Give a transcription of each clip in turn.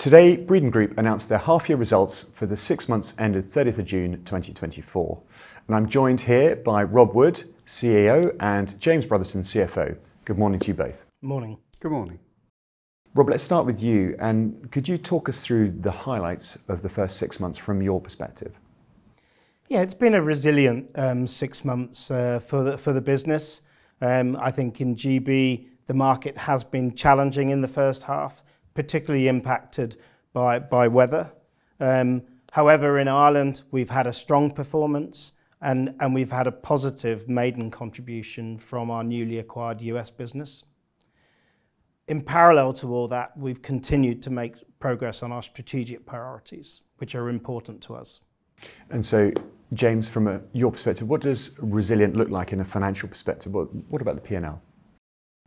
Today, Breedon Group announced their half-year results for the 6 months ended 30th of June 2024. And I'm joined here by Rob Wood, CEO, and James Brotherton, CFO. Good morning to you both. Morning. Good morning. Rob, let's start with you. And could you talk us through the highlights of the first 6 months from your perspective? Yeah, it's been a resilient 6 months for the business. I think in GB, the market has been challenging in the first half, particularly impacted by weather. However, in Ireland, we've had a strong performance and we've had a positive maiden contribution from our newly acquired US business. In parallel to all that, we've continued to make progress on our strategic priorities, which are important to us. And so, James, from your perspective, what does resilient look like in a financial perspective? What about the P&L?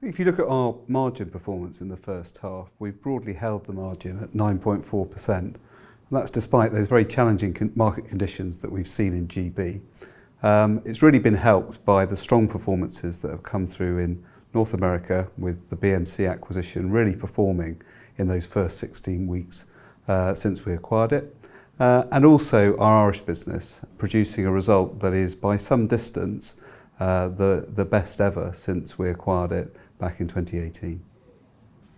If you look at our margin performance in the first half, we've broadly held the margin at 9.4%. And that's despite those very challenging market conditions that we've seen in GB. It's really been helped by the strong performances that have come through in North America with the BMC acquisition really performing in those first 16 weeks since we acquired it. And also our Irish business producing a result that is by some distance the best ever since we acquired it back in 2018.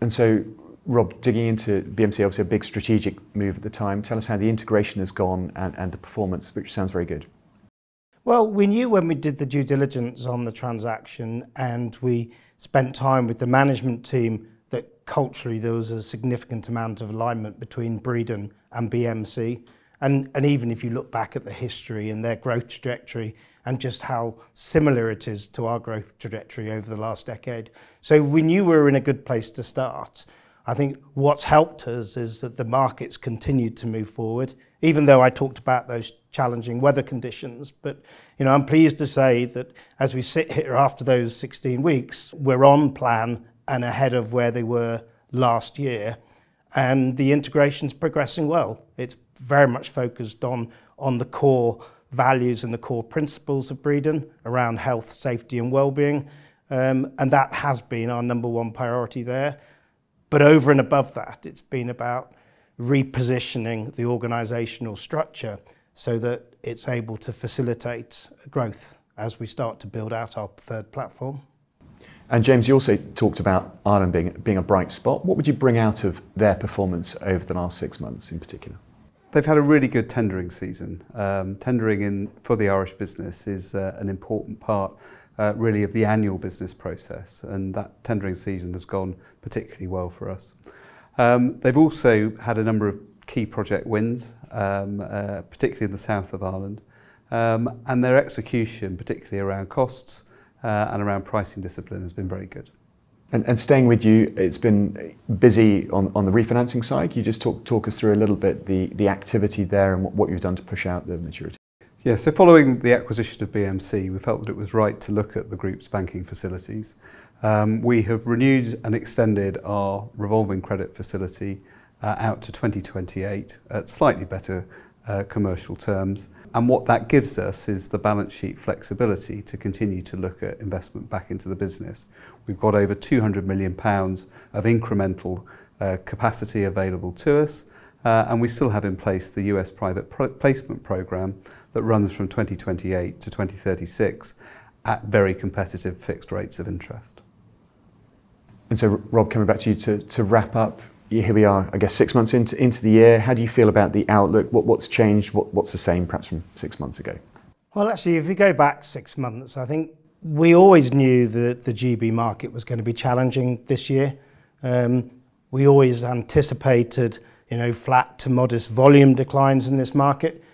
And so, Rob, digging into BMC, obviously a big strategic move at the time. Tell us how the integration has gone and the performance, which sounds very good. Well, we knew when we did the due diligence on the transaction and we spent time with the management team that culturally there was a significant amount of alignment between Breedon and BMC. And even if you look back at the history and their growth trajectory and just how similar it is to our growth trajectory over the last decade. So we knew we were in a good place to start. I think what's helped us is that the markets continued to move forward, even though I talked about those challenging weather conditions. But I'm pleased to say that as we sit here after those 16 weeks, we're on plan and ahead of where they were last year. And the integration's progressing well. It's very much focused on the core values and the core principles of Breedon around health, safety and well-being. And that has been our number one priority there. But over and above that, it's been about repositioning the organisational structure so that it's able to facilitate growth as we start to build out our third platform. And James, you also talked about Ireland being a bright spot. What would you bring out of their performance over the last 6 months in particular? They've had a really good tendering season. Tendering for the Irish business is an important part really of the annual business process, and that tendering season has gone particularly well for us. They've also had a number of key project wins, particularly in the south of Ireland, and their execution, particularly around costs and around pricing discipline, has been very good. And staying with you, it's been busy on the refinancing side. Can you just talk us through a little bit the activity there and what you've done to push out the maturity? Yeah, so following the acquisition of BMC, we felt that it was right to look at the group's banking facilities. We have renewed and extended our revolving credit facility out to 2028 at slightly better commercial terms. And what that gives us is the balance sheet flexibility to continue to look at investment back into the business. We've got over £200 million of incremental capacity available to us, and we still have in place the US private placement programme that runs from 2028 to 2036 at very competitive fixed rates of interest. And so, Rob, coming back to you to wrap up, here we are, I guess, 6 months into the year. How do you feel about the outlook? What's changed? What's the same perhaps from 6 months ago? Well, actually, if we go back 6 months, I think we always knew that the GB market was going to be challenging this year. We always anticipated, flat to modest volume declines in this market.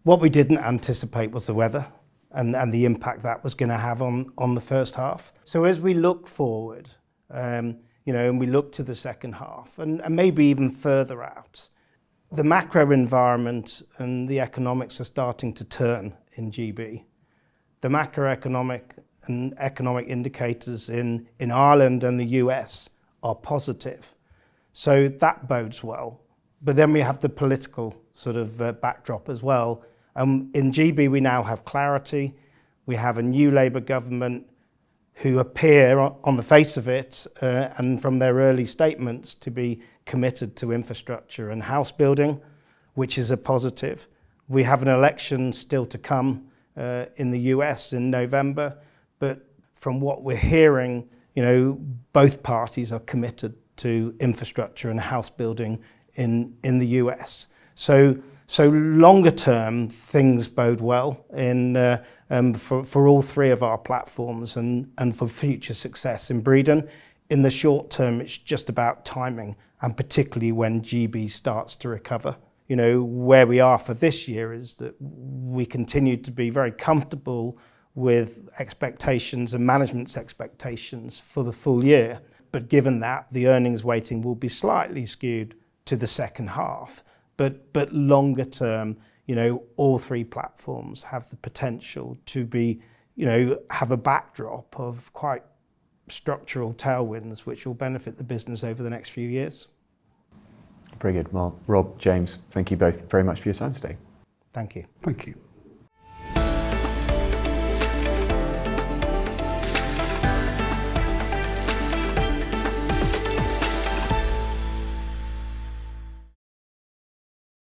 What we didn't anticipate was the weather and the impact that was going to have on the first half. So as we look forward, and we look to the second half and maybe even further out, the macro environment and the economics are starting to turn in GB. The macroeconomic and economic indicators in Ireland and the US are positive. So that bodes well. But then we have the political sort of backdrop as well. In GB, we now have clarity. We have a new Labour government. who appear on the face of it and from their early statements to be committed to infrastructure and house building, which is a positive. We have an election still to come in the US in November, but from what we're hearing, both parties are committed to infrastructure and house building in the US. So longer term, things bode well for all three of our platforms and for future success in Breedon. In the short term, it's just about timing, and particularly when GB starts to recover. Where we are for this year is that we continue to be very comfortable with expectations and management's expectations for the full year. But given that, the earnings weighting will be slightly skewed to the second half. But longer term, all three platforms have the potential to be, have a backdrop of quite structural tailwinds which will benefit the business over the next few years. Very good. Well, Rob, James, thank you both very much for your time today. Thank you. Thank you.